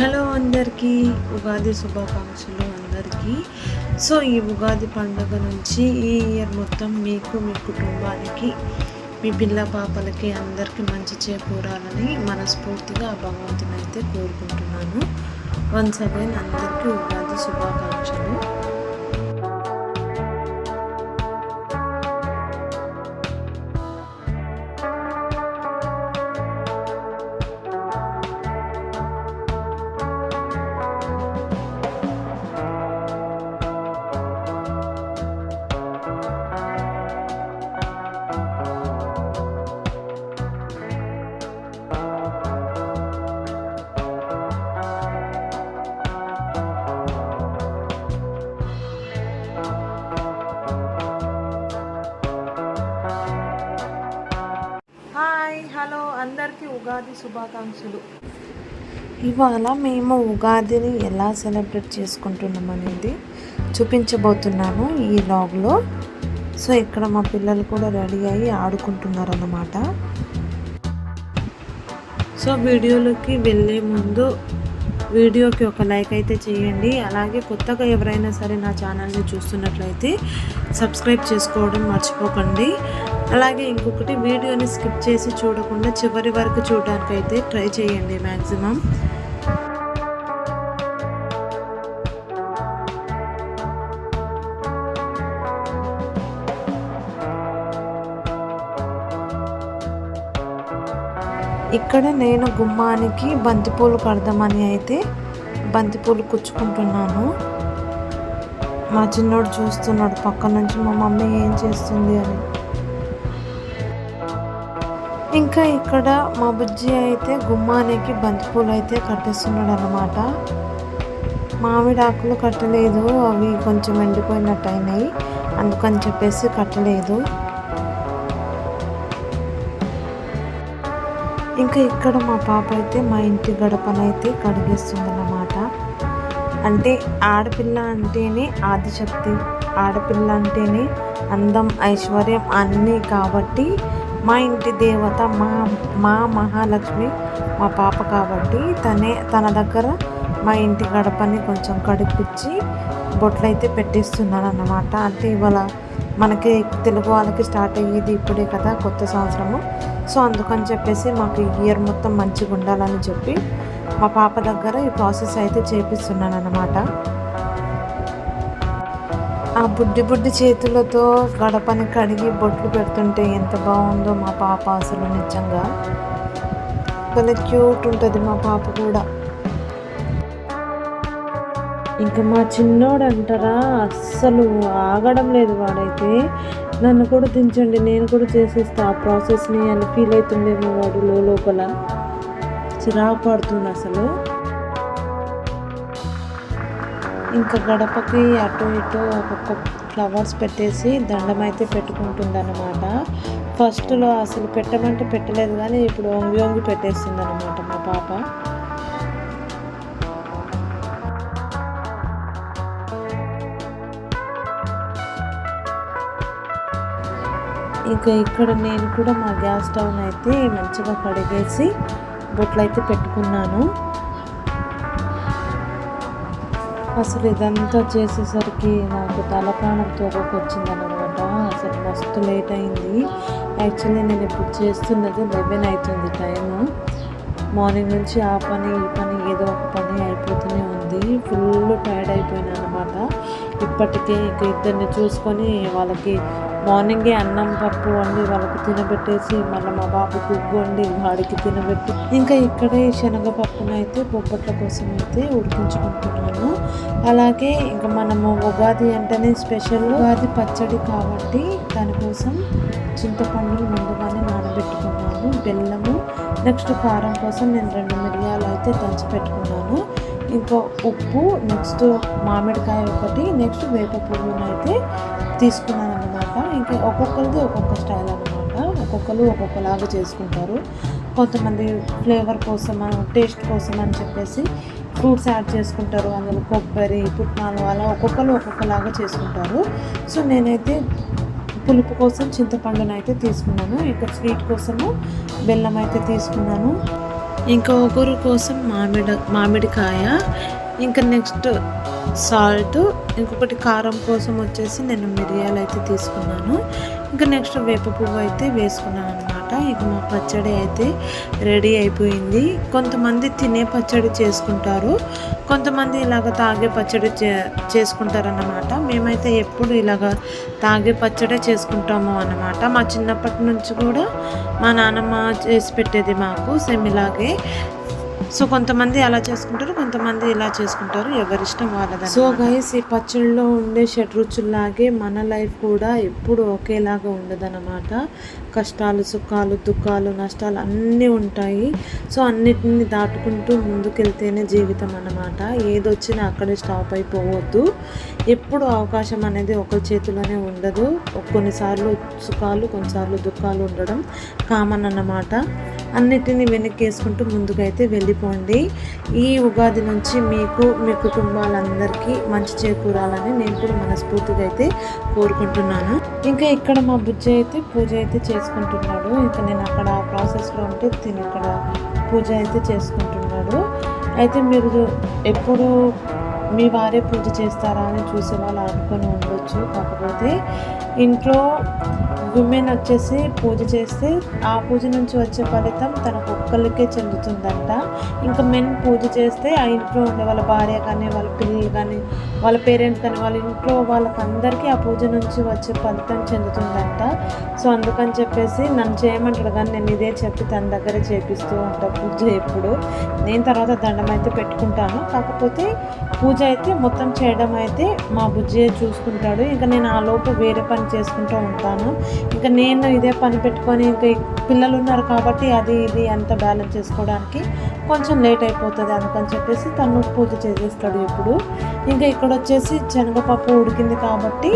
Hello అందరికీ ఉగాది శుభాకాంక్షలు అందరికీ. సో ఈ ఉగాది పండుగ నుంచి ఈ ఇయర్ మొత్తం మీకు మీ కుటుంబానికి మీ పిల్ల పాపలకి అందరికీ మంచి చేకూరాలని మనస్ఫూర్తిగా ఆ భగవంతుని అయితే కోరుకుంటున్నాను. వన్స్ అగైన్ అందరికీ ఉగాది శుభాకాంక్షలు. హలో అందరికీ ఉగాది శుభాకాంక్షలు. ఇవాళ మేము ఉగాదిని ఎలా సెలబ్రేట్ చేసుకుంటున్నాం అనేది చూపించబోతున్నాను ఈ వ్లాగ్లో. సో ఇక్కడ మా పిల్లలు కూడా రెడీ అయ్యి ఆడుకుంటున్నారు అన్నమాట. సో వీడియోలోకి వెళ్ళే ముందు వీడియోకి ఒక లైక్ అయితే చేయండి. అలాగే కొత్తగా ఎవరైనా సరే నా ఛానల్ని చూస్తున్నట్లయితే సబ్స్క్రైబ్ చేసుకోవడం మర్చిపోకండి. అలాగే ఇంకొకటి, వీడియోని స్కిప్ చేసి చూడకుండా చివరి వరకు చూడడానికైతే ట్రై చేయండి మ్యాక్సిమం. ఇక్కడ నేను గుమ్మానికి బంతిపూలు కడదామని అయితే బంతిపూలు కుచ్చుకుంటున్నాను. మా చిన్నోడు చూస్తున్నాడు పక్క నుంచి, మా మమ్మీ ఏం చేస్తుంది అని. ఇంకా ఇక్కడ మా బుజ్జి అయితే గుమ్మానికి బంతిపూలు అయితే కట్టేస్తున్నాడు అన్నమాట. మామిడి ఆకులు కట్టలేదు, అవి కొంచెం ఎండిపోయినట్టు అయినాయి, అందుకని చెప్పేసి కట్టలేదు. ఇంకా ఇక్కడ మా పాప అయితే మా ఇంటి గడపనైతే కడిగేస్తుంది అన్నమాట. అంటే ఆడపిల్ల అంటేనే ఆదిశక్తి, ఆడపిల్ల అంటేనే అందం ఐశ్వర్యం అన్నీ కాబట్టి మా ఇంటి దేవత మా మహాలక్ష్మి మా పాప కాబట్టి తన దగ్గర మా ఇంటి గడపని కొంచెం కడిపించి బొట్లయితే పెట్టిస్తున్నాను అన్నమాట. అంటే ఇవాళ మనకి తెలుగు వాళ్ళకి స్టార్ట్ అయ్యేది ఇప్పుడే కదా కొత్త సంవత్సరము. సో అందుకని చెప్పేసి మాకు ఈ ఇయర్ మొత్తం మంచిగా ఉండాలని చెప్పి మా పాప దగ్గర ఈ ప్రాసెస్ అయితే చేపిస్తున్నాను అన్నమాట. ఆ బుడ్డి చేతులతో గడపని కడిగి బొట్లు పెడుతుంటే ఎంత బాగుందో మా పాప. అసలు నిజంగా భలే క్యూట్ ఉంటుంది మా పాప కూడా. ఇంకా మా చిన్నోడు అంటారా, అస్సలు ఆగడం లేదు. వాడైతే నన్ను కూడా దించండి, నేను కూడా చేసేస్తా ఆ ప్రాసెస్ని అని ఫీల్ అవుతుండేమో వాడు లోపల. చిరాకు పడుతుంది అసలు. ఇంకా గడపకి అటు ఇటు ఒక్కొక్క ఫ్లవర్స్ పెట్టేసి దండం అయితే పెట్టుకుంటుంది అన్నమాట. ఫస్ట్లో అసలు పెట్టమంటే పెట్టలేదు, కానీ ఇప్పుడు వంగి పెట్టేస్తుంది అన్నమాట మా పాప. ఇంకా ఇక్కడ నేను కూడా మా గ్యాస్ స్టవ్ని అయితే మంచిగా కడిగేసి బొట్లు అయితే పెట్టుకున్నాను. అసలు ఇదంతా చేసేసరికి నాకు తలప్రాణం తోకొచ్చిందనమాట. అసలు మస్తు లేట్ అయింది. యాక్చువల్లీ నేను ఇప్పుడు చేస్తున్నది 11 అవుతుంది టైము. మార్నింగ్ నుంచి ఆ పని ఈ పని ఏదో ఒక పని అయిపోతూనే ఉంది. ఫుల్ టైర్డ్ అయిపోయినా అనమాట. ఇప్పటికే ఇంకా ఇద్దరిని చూసుకొని వాళ్ళకి మార్నింగే అన్నం పప్పు వండి వాళ్ళకి తినబెట్టేసి మళ్ళీ మా బాబుకి ఉగ్గు వండి వాడికి తినబెట్టి ఇంకా ఇక్కడే శనగపప్పును అయితే బొబ్బట్ల కోసం అయితే ఉడికించుకుంటున్నాను. అలాగే ఇంకా మనము ఉగాది అంటేనే స్పెషల్ ఉగాది పచ్చడి కాబట్టి దానికోసం చింతపండును ముందుగానే నానబెట్టుకున్నాను. బెల్లము, నెక్స్ట్ కారం కోసం నేను 2 మిరియాలు అయితే దంచి పెట్టుకున్నాను. ఇంకా ఉప్పు, నెక్స్ట్ మామిడికాయ ఒకటి, నెక్స్ట్ వేప పువ్వును అయితే తీసుకున్నాను అన్నమాట. ఇంకా ఒక్కొక్కరిది ఒక్కొక్క స్టైల్ అన్నమాట. ఒక్కొక్కరు ఒక్కొక్కలాగా చేసుకుంటారు. కొంతమంది ఫ్లేవర్ కోసం, టేస్ట్ కోసం అని చెప్పేసి ఫ్రూట్స్ యాడ్ చేసుకుంటారు. అందులో కొబ్బరి, పుట్నాలు, అలా ఒక్కొక్కరు ఒక్కొక్కలాగా చేసుకుంటారు. సో నేనైతే పులుపు కోసం చింతపండును అయితే తీసుకున్నాను. ఇంకా స్వీట్ కోసము బెల్లం అయితే తీసుకున్నాను. ఇంకా ఒగరు కోసం మామిడికాయ, ఇంకా నెక్స్ట్ సాల్ట్, ఇంకొకటి కారం కోసం వచ్చేసి నేను మిరియాలు అయితే తీసుకున్నాను. ఇంకా నెక్స్ట్ వేప పువ్వు అయితే వేసుకున్నాను అనమాట. ఇక మా పచ్చడి అయితే రెడీ అయిపోయింది. కొంతమంది తినే పచ్చడి చేసుకుంటారు, కొంతమంది ఇలాగ తాగే పచ్చడి చేసుకుంటారన్నమాట. మేమైతే ఎప్పుడు ఇలాగ తాగే పచ్చడే చేసుకుంటాము అన్నమాట. మా చిన్నప్పటి నుంచి కూడా మా నాన్నమ్మ చేసి పెట్టేది మాకు సేమ్ ఇలాగే. సో కొంతమంది అలా చేసుకుంటారు, కొంతమంది ఇలా చేసుకుంటారు, ఎవరిష్టం వాళ్ళది. సో గైస్, ఈ పచ్చళ్ళలో ఉండే షడ్రుచుల్లాగే మన లైఫ్ కూడా ఎప్పుడు ఒకేలాగా ఉండదన్నమాట. కష్టాలు, సుఖాలు, దుఃఖాలు, నష్టాలు అన్నీ ఉంటాయి. సో అన్నిటిని దాటుకుంటూ ముందుకెళ్తేనే జీవితం అన్నమాట. ఏదొచ్చినా అక్కడే స్టాప్ అయిపోవద్దు. ఎప్పుడు అవకాశం అనేది ఒకరి చేతిలోనే ఉండదు. కొన్నిసార్లు సుఖాలు, కొన్నిసార్లు దుఃఖాలు ఉండడం కామన్ అన్నమాట. అన్నిటిని వెనక్కేసుకుంటూ ముందుకైతే వెళ్ళిపోండి. ఈ ఉగాది నుంచి మీకు, మీ కుటుంబాలందరికీ మంచి చేకూరాలని నేను కూడా మనస్ఫూర్తిగా అయితే కోరుకుంటున్నాను. ఇంకా ఇక్కడ మా బుజ్జి అయితే పూజ అయితే చేసుకుంటున్నాడు. ఇంకా నేను అక్కడ ప్రాసెస్లో ఉంటే తిని ఇక్కడ పూజ అయితే చేసుకుంటున్నాడు. అయితే మీరు ఎప్పుడు మీ వారే పూజ చేస్తారా అని చూసే వాళ్ళు అనుకొని ఉండొచ్చు. కాకపోతే ఇంట్లో విమెన్ వచ్చేసి పూజ చేస్తే ఆ పూజ నుంచి వచ్చే ఫలితం తనకు ఒక్కరికే చెందుతుందంట. ఇంకా మెన్ పూజ చేస్తే ఆ ఇంట్లో ఉండే వాళ్ళ భార్య కానీ, వాళ్ళ పిల్లలు కానీ, వాళ్ళ పేరెంట్స్ కానీ, వాళ్ళ ఇంట్లో వాళ్ళకందరికీ ఆ పూజ నుంచి వచ్చే ఫలితం చెందుతుందంట. సో అందుకని చెప్పేసి నన్ను చేయమంటాడు, కానీ నేను ఇదే చెప్పి తన దగ్గరే చేపిస్తూ ఉంటాను పూజ. ఎప్పుడు నేను తర్వాత దండం అయితే పెట్టుకుంటాను. కాకపోతే పూజ అయితే మొత్తం చేయడం అయితే మా బుజ్జి చూసుకుంటాడు. ఇంకా నేను ఆ లోపు వేరే పని చేసుకుంటూ ఉంటాను. ఇంకా నేను ఇదే పని పెట్టుకొని ఇంకా పిల్లలు ఉన్నారు కాబట్టి అది ఇది అంతా బ్యాలెన్స్ చేసుకోవడానికి కొంచెం లేట్ అయిపోతుంది. అందుకని చెప్పేసి తను పూజ చేసేస్తాడు ఇప్పుడు. ఇంకా ఇక్కడ వచ్చేసి శనగపప్పు ఉడికింది కాబట్టి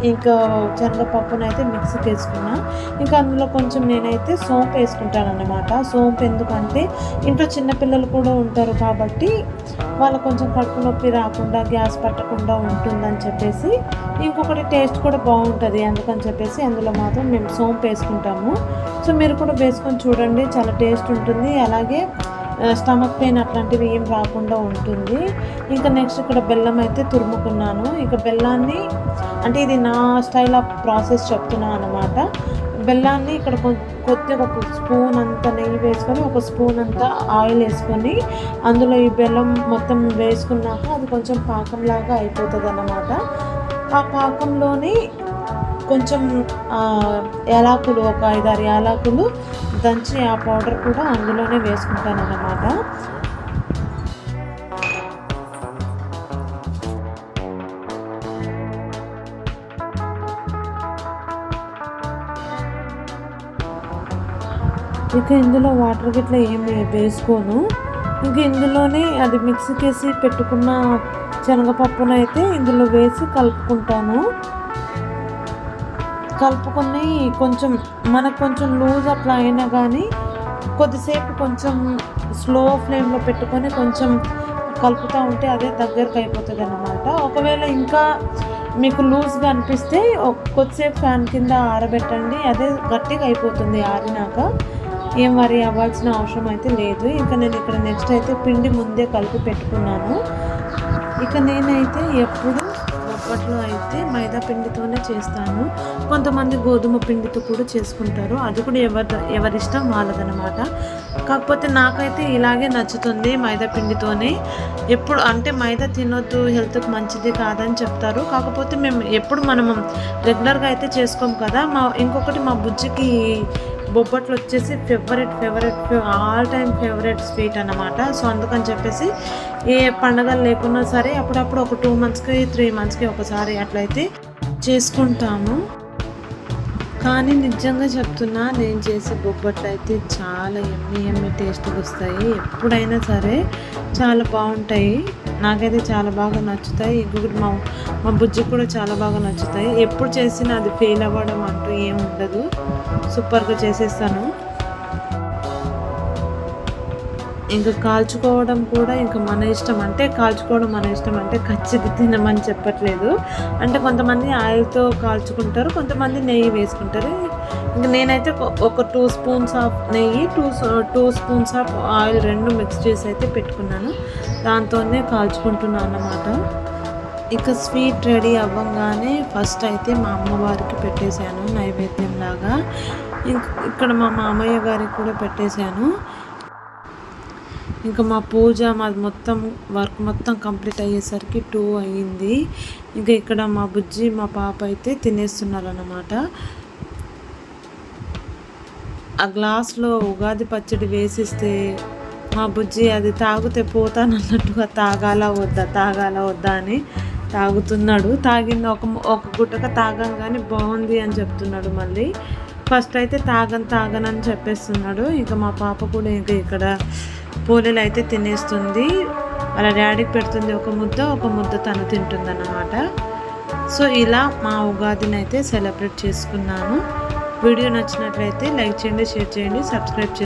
ఇంకా శనగపప్పునైతే మిక్సీకి వేసుకున్నా. ఇంకా అందులో కొంచెం నేనైతే సోంపు వేసుకుంటాను అన్నమాట. సోంపు ఎందుకంటే ఇంట్లో చిన్నపిల్లలు కూడా ఉంటారు కాబట్టి వాళ్ళకు కొంచెం కడుపు నొప్పి రాకుండా, గ్యాస్ పట్టకుండా ఉంటుందని చెప్పేసి, ఇంకొకటి టేస్ట్ కూడా బాగుంటుంది అందుకని చెప్పేసి అందులో మాత్రం మేము సోంపు వేసుకుంటాము. సో మీరు కూడా వేసుకొని చూడండి, చాలా టేస్ట్ ఉంటుంది. అలాగే స్టమక్ పెయిన్ అట్లాంటివి ఏం రాకుండా ఉంటుంది. ఇంకా నెక్స్ట్ ఇక్కడ బెల్లం అయితే తురుముకున్నాను. ఇంకా బెల్లాన్ని అంటే ఇది నా స్టైల్ ఆఫ్ ప్రాసెస్ చెప్తున్నాను అనమాట. బెల్లాన్ని ఇక్కడ కొద్దిగా ఒక స్పూన్ అంత నెయ్యి వేసుకొని, ఒక స్పూన్ అంతా ఆయిల్ వేసుకొని అందులో ఈ బెల్లం మొత్తం వేసుకున్నాక అది కొంచెం పాకంలాగా అయిపోతుంది అన్నమాట. ఆ పాకంలోని కొంచెం యాలకులు, ఒక 5-6 యాలకులు దంచి ఆ పౌడర్ కూడా అందులోనే వేసుకుంటాను అన్నమాట. ఇక ఇందులో వాటర్ గిట్లా ఏమి వేసుకోను. ఇంక ఇందులోనే అది మిక్సీకి వేసి పెట్టుకున్న శనగపప్పునైతే ఇందులో వేసి కలుపుకుంటాను. కలుపుకొని కొంచెం మనకు కొంచెం లూజ్ అట్లా అయినా కానీ కొద్దిసేపు కొంచెం స్లో ఫ్లేమ్లో పెట్టుకొని కొంచెం కలుపుతూ ఉంటే అదే దగ్గరకు అయిపోతుంది అన్నమాట. ఒకవేళ ఇంకా మీకు లూజ్గా అనిపిస్తే కొద్దిసేపు ఫ్యాన్ కింద ఆరబెట్టండి, అదే గట్టిగా అయిపోతుంది. ఆరినాక ఏం వరి అవ్వాల్సిన అవసరం అయితే లేదు. ఇంకా నేను ఇక్కడ నెక్స్ట్ అయితే పిండి ముందే కలిపి పెట్టుకున్నాను. ఇక నేనైతే ఎప్పుడు బొబ్బట్లో అయితే మైదా పిండితోనే చేస్తాను. కొంతమంది గోధుమ పిండితో కూడా చేసుకుంటారు, అది కూడా ఎవరిష్టం వాళ్ళదనమాట. కాకపోతే నాకైతే ఇలాగే నచ్చుతుంది మైదా పిండితోనే. ఎప్పుడు అంటే మైదా తినొద్దు, హెల్త్కి మంచిది కాదని చెప్తారు. కాకపోతే మేము ఎప్పుడు మనం రెగ్యులర్గా అయితే చేసుకోము కదా. ఇంకొకటి మా బుజ్జికి బొబ్బట్లు వచ్చేసి favourite all time favourite sweet అన్నమాట. సో అందుకని చెప్పేసి ఏ పండగలు లేకున్నా సరే అప్పుడప్పుడు ఒక 2 మంత్స్కి 3 మంత్స్కి ఒకసారి అట్లయితే చేసుకుంటాము. కానీ నిజంగా చెప్తున్నా, నేను చేసే బొబ్బట్లు అయితే చాలా ఎమ్మి టేస్ట్గా వస్తాయి. ఎప్పుడైనా సరే చాలా బాగుంటాయి. నాకైతే చాలా బాగా నచ్చుతాయి. ఇంకొకటి మా బుజ్జికి కూడా చాలా బాగా నచ్చుతాయి. ఎప్పుడు చేసినా అది ఫెయిల్ అవ్వడం అంటూ ఏం ఉండదు, సూపర్గా చేసేస్తాను. ఇంకా కాల్చుకోవడం కూడా ఇంకా మన ఇష్టం. అంటే కాల్చుకోవడం మన ఇష్టం అంటే ఖచ్చితంగా తినమని చెప్పట్లేదు. అంటే కొంతమంది ఆయిల్తో కాల్చుకుంటారు, కొంతమంది నెయ్యి వేసుకుంటారు. ఇంక నేనైతే ఒక 2 స్పూన్స్ ఆఫ్ నెయ్యి, 2 స్పూన్స్ ఆఫ్ ఆయిల్ 2 మిక్స్ చేసి అయితే పెట్టుకున్నాను. దాంతోనే కాల్చుకుంటున్నాను అన్నమాట. ఇక స్వీట్ రెడీ అవ్వగానే ఫస్ట్ అయితే మా అమ్మవారికి పెట్టేశాను నైవేద్యం లాగా. ఇక్కడ మా మామయ్య గారికి కూడా పెట్టేశాను. ఇంకా మా పూజ మాది మొత్తం వర్క్ మొత్తం కంప్లీట్ అయ్యేసరికి 2 అయ్యింది. ఇంకా ఇక్కడ మా బుజ్జి మా పాప అయితే తినేస్తున్నారు అన్నమాట. ఆ గ్లాస్లో ఉగాది పచ్చడి వేసిస్తే మా బుజ్జి అది తాగితే పోతానన్నట్టుగా తాగాలా వద్దా అని తాగుతున్నాడు. తాగిన ఒక గుట్టక తాగంగానే బాగుంది అని చెప్తున్నాడు. మళ్ళీ ఫస్ట్ అయితే తాగనని చెప్పేస్తున్నాడు. ఇంకా మా పాప కూడా ఇంకా ఇక్కడ పోలేలు అయితే తినేస్తుంది. వాళ్ళ డాడీకి పెడుతుంది ఒక ముద్ద తను తింటుంది అన్నమాట. సో ఇలా మా ఉగాదిని అయితే సెలబ్రేట్ చేసుకున్నాను. వీడియో నచ్చినట్లయితే లైక్ చేయండి, షేర్ చేయండి, సబ్స్క్రైబ్ చేయండి.